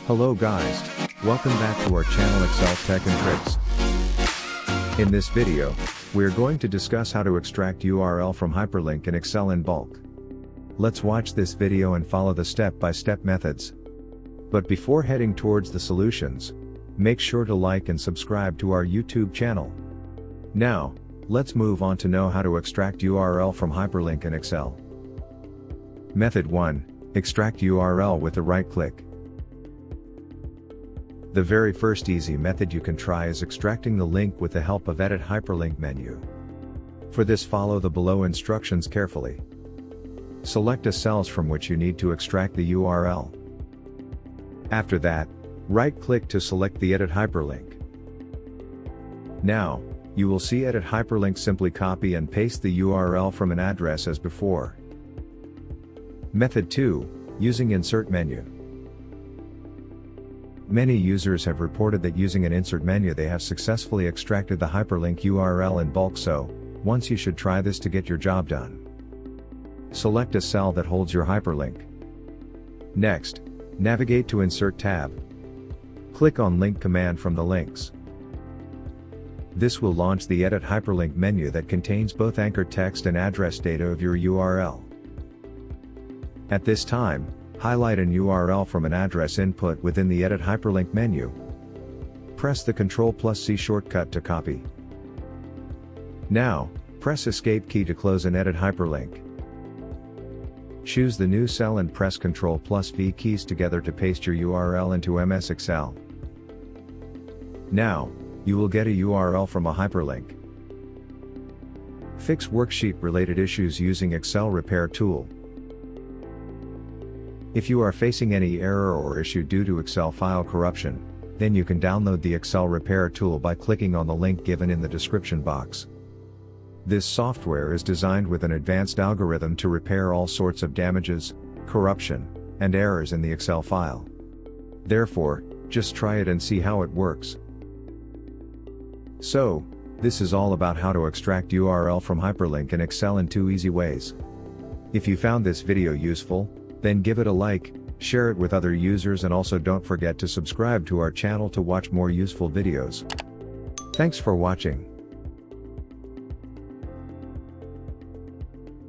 Hello guys, welcome back to our channel Excel Tech and Tricks. In this video, we are going to discuss how to extract URL from Hyperlink in Excel in bulk. Let's watch this video and follow the step-by-step methods. But before heading towards the solutions, make sure to like and subscribe to our YouTube channel. Now, let's move on to know how to extract URL from Hyperlink in Excel. Method 1. Extract URL with a right click. The very first easy method you can try is extracting the link with the help of Edit Hyperlink menu. For this, follow the below instructions carefully. Select the cells from which you need to extract the URL. After that, right-click to select the Edit Hyperlink. Now, you will see Edit Hyperlink. Simply copy and paste the URL from an address as before. Method 2, using Insert menu. Many users have reported that using an insert menu they have successfully extracted the hyperlink URL in bulk, so once you should try this to get your job done. Select a cell that holds your hyperlink. Next, navigate to Insert tab. Click on Link command from the links. This will launch the Edit Hyperlink menu that contains both anchor text and address data of your URL. At this time, highlight an URL from an address input within the Edit Hyperlink menu. Press the Ctrl+C shortcut to copy. Now, press Escape key to close an Edit Hyperlink. Choose the new cell and press Ctrl+V keys together to paste your URL into MS Excel. Now, you will get a URL from a hyperlink. Fix worksheet related issues using Excel Repair tool. If you are facing any error or issue due to Excel file corruption, then you can download the Excel Repair tool by clicking on the link given in the description box. This software is designed with an advanced algorithm to repair all sorts of damages, corruption, and errors in the Excel file. Therefore, just try it and see how it works. So, this is all about how to extract URL from Hyperlink in Excel in 2 easy ways. If you found this video useful, then give it a like, share it with other users, and also don't forget to subscribe to our channel to watch more useful videos. Thanks for watching.